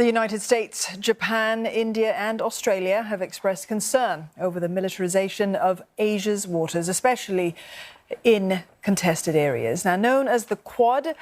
The United States, Japan, India and Australia have expressed concern over the militarization of Asia's waters, especially in contested areas. Now known as the Quad,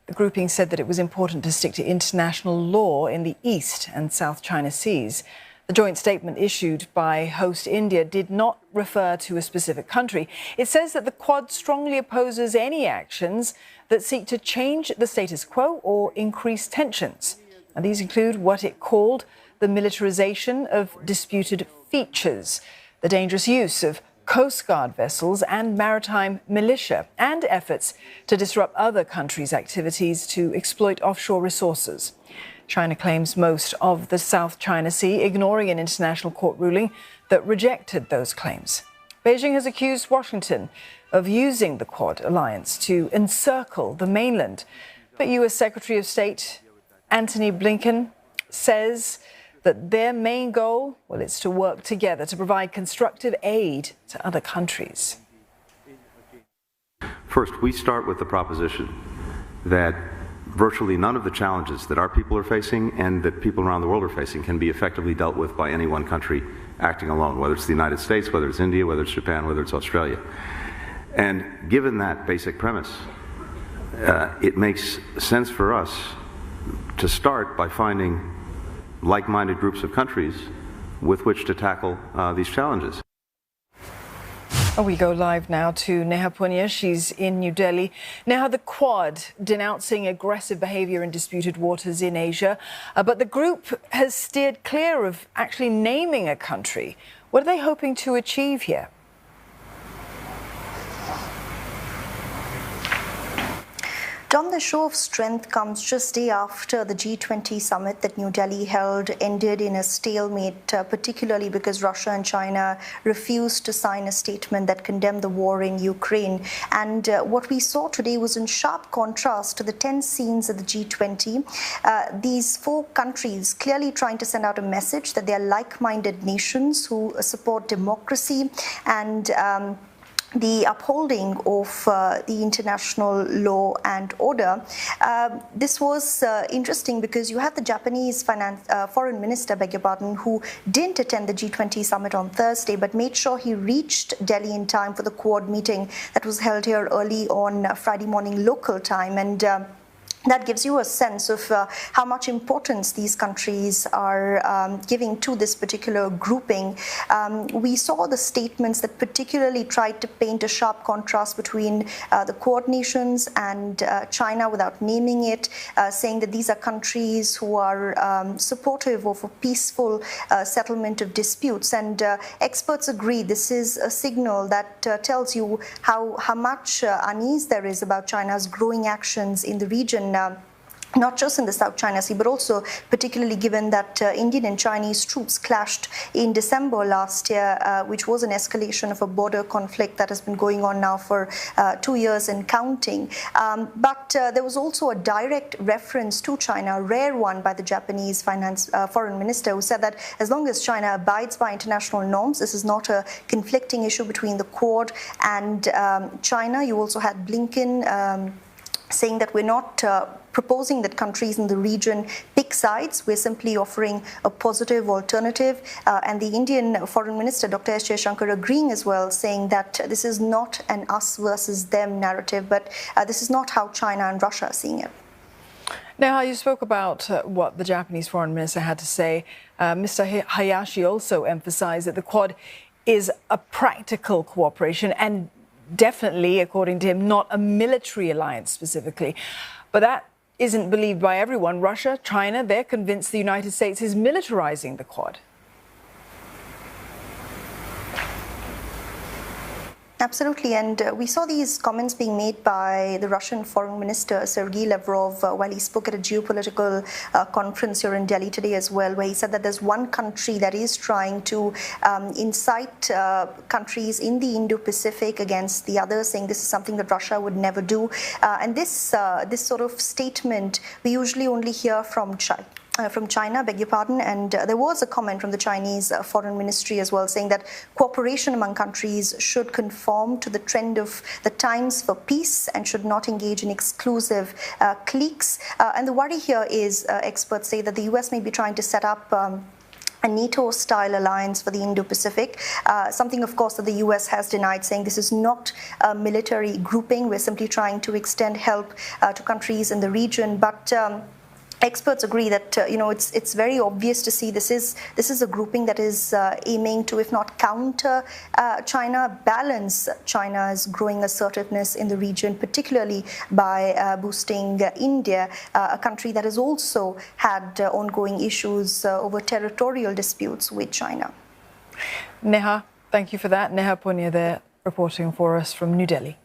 the grouping said that it was important to stick to international law in the East and South China Seas. The joint statement issued by host India did not refer to a specific country. It says that the Quad strongly opposes any actions that seek to change the status quo or increase tensions. And these include what it called the militarization of disputed features, the dangerous use of Coast Guard vessels and maritime militia, and efforts to disrupt other countries' activities to exploit offshore resources. China claims most of the South China Sea, ignoring an international court ruling that rejected those claims. Beijing has accused Washington of using the Quad alliance to encircle the mainland. But U.S. Secretary of State Antony Blinken says that their main goal, well, is to work together to provide constructive aid to other countries. First, we start with the proposition that virtually none of the challenges that our people are facing and that people around the world are facing can be effectively dealt with by any one country acting alone, whether it's the United States, whether it's India, whether it's Japan, whether it's Australia. And given that basic premise, it makes sense for us to start by finding like-minded groups of countries with which to tackle these challenges. We go live now to Neha Punya. She's in New Delhi. Neha, the Quad denouncing aggressive behaviour in disputed waters in Asia, but the group has steered clear of actually naming a country. What are they hoping to achieve here? John, the show of strength comes just day after the G20 summit that New Delhi held ended in a stalemate, particularly because Russia and China refused to sign a statement that condemned the war in Ukraine. And what we saw today was in sharp contrast to the tense scenes at the G20. These four countries clearly trying to send out a message that they are like-minded nations who support democracy and the upholding of the international law and order. This was interesting because you had the Japanese foreign minister, who didn't attend the G20 summit on Thursday, but made sure he reached Delhi in time for the Quad meeting that was held here early on Friday morning local time. And that gives you a sense of how much importance these countries are giving to this particular grouping. We saw the statements that particularly tried to paint a sharp contrast between the Quad nations and China without naming it, saying that these are countries who are supportive of a peaceful settlement of disputes. And experts agree this is a signal that tells you how much unease there is about China's growing actions in the region. Not just in the South China Sea, but also particularly given that Indian and Chinese troops clashed in December last year, which was an escalation of a border conflict that has been going on now for 2 years and counting. But there was also a direct reference to China, a rare one by the Japanese foreign minister, who said that as long as China abides by international norms, this is not a conflicting issue between the Quad and China. You also had Blinken saying that we're not proposing that countries in the region pick sides. We're simply offering a positive alternative. And the Indian Foreign Minister, Dr. S. Jaishankar, agreeing as well, saying that this is not an us versus them narrative, but this is not how China and Russia are seeing it. Now, you spoke about what the Japanese Foreign Minister had to say. Mr. Hayashi also emphasized that the Quad is a practical cooperation and definitely, according to him, not a military alliance specifically. But that isn't believed by everyone. Russia, China, they're convinced the United States is militarizing the Quad. Absolutely, and we saw these comments being made by the Russian Foreign Minister Sergei Lavrov while he spoke at a geopolitical conference here in Delhi today as well, where he said that there's one country that is trying to incite countries in the Indo-Pacific against the other, saying this is something that Russia would never do. And this sort of statement we usually only hear from China. from China, beg your pardon, and there was a comment from the Chinese Foreign Ministry as well saying that cooperation among countries should conform to the trend of the times for peace and should not engage in exclusive cliques. And the worry here is, experts say, that the US may be trying to set up a NATO-style alliance for the Indo-Pacific, something, of course, that the US has denied, saying this is not a military grouping. We're simply trying to extend help to countries in the region. But experts agree that it's very obvious to see this is a grouping that is aiming to, if not counter China, balance China's growing assertiveness in the region, particularly by boosting India, a country that has also had ongoing issues over territorial disputes with China. Neha, thank you for that. Neha Punya there reporting for us from New Delhi.